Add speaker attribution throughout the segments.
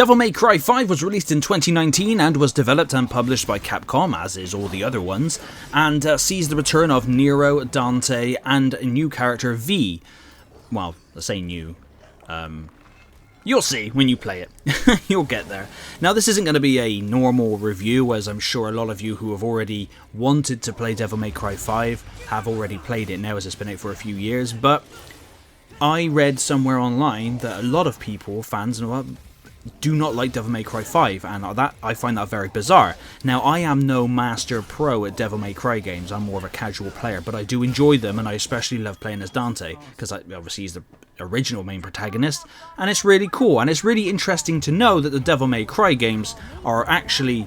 Speaker 1: Devil May Cry 5 was released in 2019 and was developed and published by Capcom, as is all the other ones, and sees the return of Nero, Dante, and a new character V. Well, I say new. You'll see when you play it. You'll get there. Now, this isn't going to be a normal review, as I'm sure a lot of you who have already wanted to play Devil May Cry 5 have already played it now, as it's been out for a few years, but I read somewhere online that a lot of people, fans and all, do not like Devil May Cry 5, and I find that very bizarre. Now, I am no master pro at Devil May Cry games, I'm more of a casual player, but I do enjoy them, and I especially love playing as Dante, because obviously he's the original main protagonist, and it's really cool, and it's really interesting to know that the Devil May Cry games are actually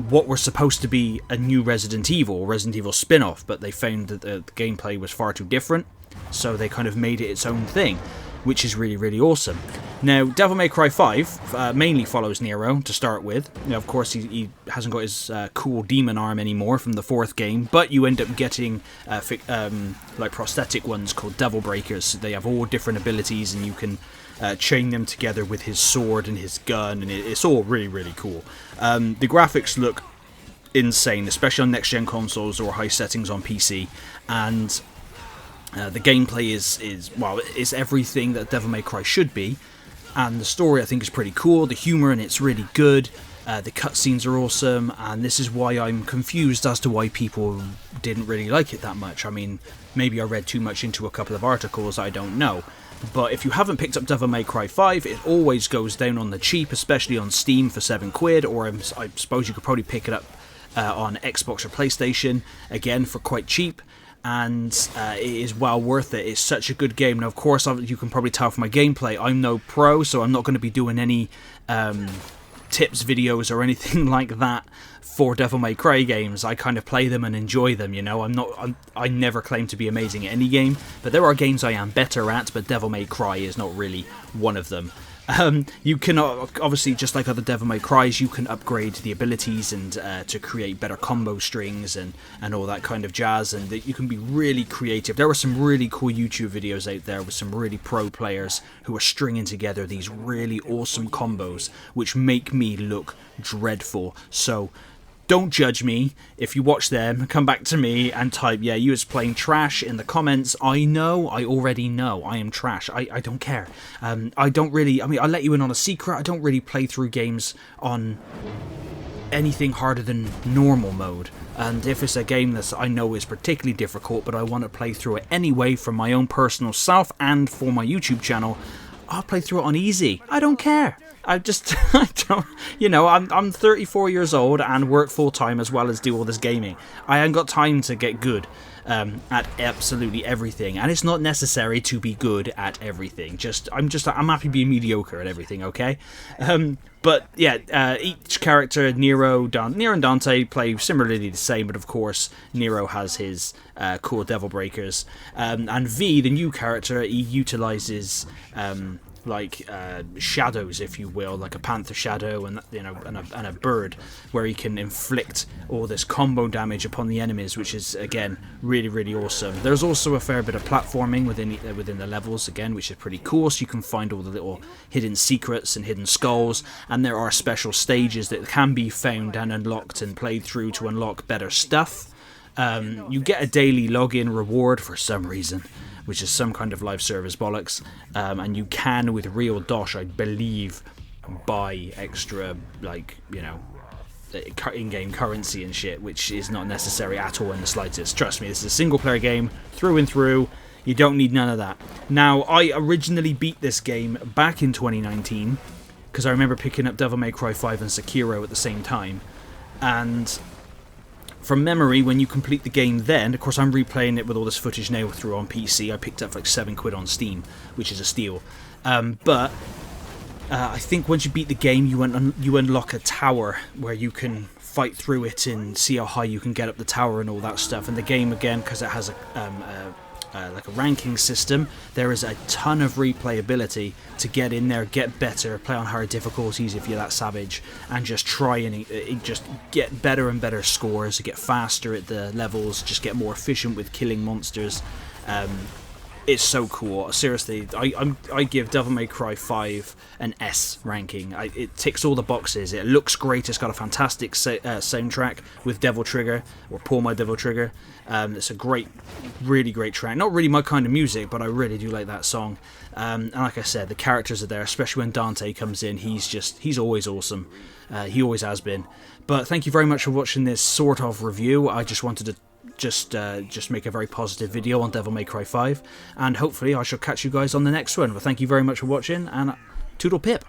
Speaker 1: what were supposed to be a new Resident Evil spin-off, but they found that the gameplay was far too different, so they kind of made it its own thing, which is really, really awesome. Now, Devil May Cry 5 mainly follows Nero to start with. Now, of course, he hasn't got his cool demon arm anymore from the 4th game, but you end up getting like prosthetic ones called Devil Breakers. They have all different abilities, and you can chain them together with his sword and his gun, and it's all really, really cool. The graphics look insane, especially on next-gen consoles or high settings on PC, and the gameplay is everything that Devil May Cry should be, and the story I think is pretty cool. The humour in it's really good. The cutscenes are awesome, and this is why I'm confused as to why people didn't really like it that much. I mean, maybe I read too much into a couple of articles, I don't know. But if you haven't picked up Devil May Cry 5, it always goes down on the cheap, especially on Steam for £7, or I suppose you could probably pick it up on Xbox or PlayStation, again for quite cheap. And it is well worth it. It's such a good game. Now, of course, you can probably tell from my gameplay, I'm no pro, so I'm not going to be doing any tips videos or anything like that for Devil May Cry games. I kind of play them and enjoy them, you know. I never claim to be amazing at any game, but there are games I am better at, but Devil May Cry is not really one of them. You can obviously, just like other Devil May Cries, you can upgrade the abilities and to create better combo strings and all that kind of jazz, and that you can be really creative. There are some really cool YouTube videos out there with some really pro players who are stringing together these really awesome combos which make me look dreadful. So don't judge me. If you watch them, come back to me and type, yeah, you was playing trash in the comments. I already know I am trash. I don't care. I don't really, I'll let you in on a secret. I don't really play through games on anything harder than normal mode. And if it's a game that I know is particularly difficult, but I want to play through it anyway for my own personal self and for my YouTube channel, I'll play through it on easy. I don't care. I don't, you know, I'm 34 years old and work full-time as well as do all this gaming. I ain't got time to get good at absolutely everything, and it's not necessary to be good at everything. I'm happy being mediocre at everything, okay? But yeah, each character, Nero and Dante, play similarly the same, but of course Nero has his cool Devil Breakers, and V, the new character, he utilizes shadows, if you will, like a panther shadow and and a bird, where he can inflict all this combo damage upon the enemies, which is again really, really awesome. There's also a fair bit of platforming within the levels again, which is pretty cool, so you can find all the little hidden secrets and hidden skulls, and there are special stages that can be found and unlocked and played through to unlock better stuff. You get a daily login reward for some reason, which is some kind of live service bollocks, and you can, with real dosh, I believe, buy extra, in-game currency and shit, which is not necessary at all in the slightest. Trust me, this is a single-player game, through and through. You don't need none of that. Now, I originally beat this game back in 2019, because I remember picking up Devil May Cry 5 and Sekiro at the same time, and from memory, when you complete the game then, of course I'm replaying it with all this footage now through on PC, I picked up for like £7 on Steam, which is a steal. But I think once you beat the game, you unlock a tower where you can fight through it and see how high you can get up the tower and all that stuff. And the game, again, because it has a ranking system, there is a ton of replayability to get in there, get better, play on higher difficulties if you're that savage, and just try and just get better and better scores, get faster at the levels, just get more efficient with killing monsters. It's so cool. Seriously, I give Devil May Cry 5 an S ranking. It ticks all the boxes. It looks great. It's got a fantastic soundtrack with Devil Trigger, or Pull My Devil Trigger. It's a great, really great track. Not really my kind of music, but I really do like that song. And like I said, the characters are there, especially when Dante comes in. He's always awesome. He always has been. But thank you very much for watching this sort of review. I just wanted to just make a very positive video on Devil May Cry 5, and hopefully I shall catch you guys on the next one. But thank you very much for watching, and toodle pip.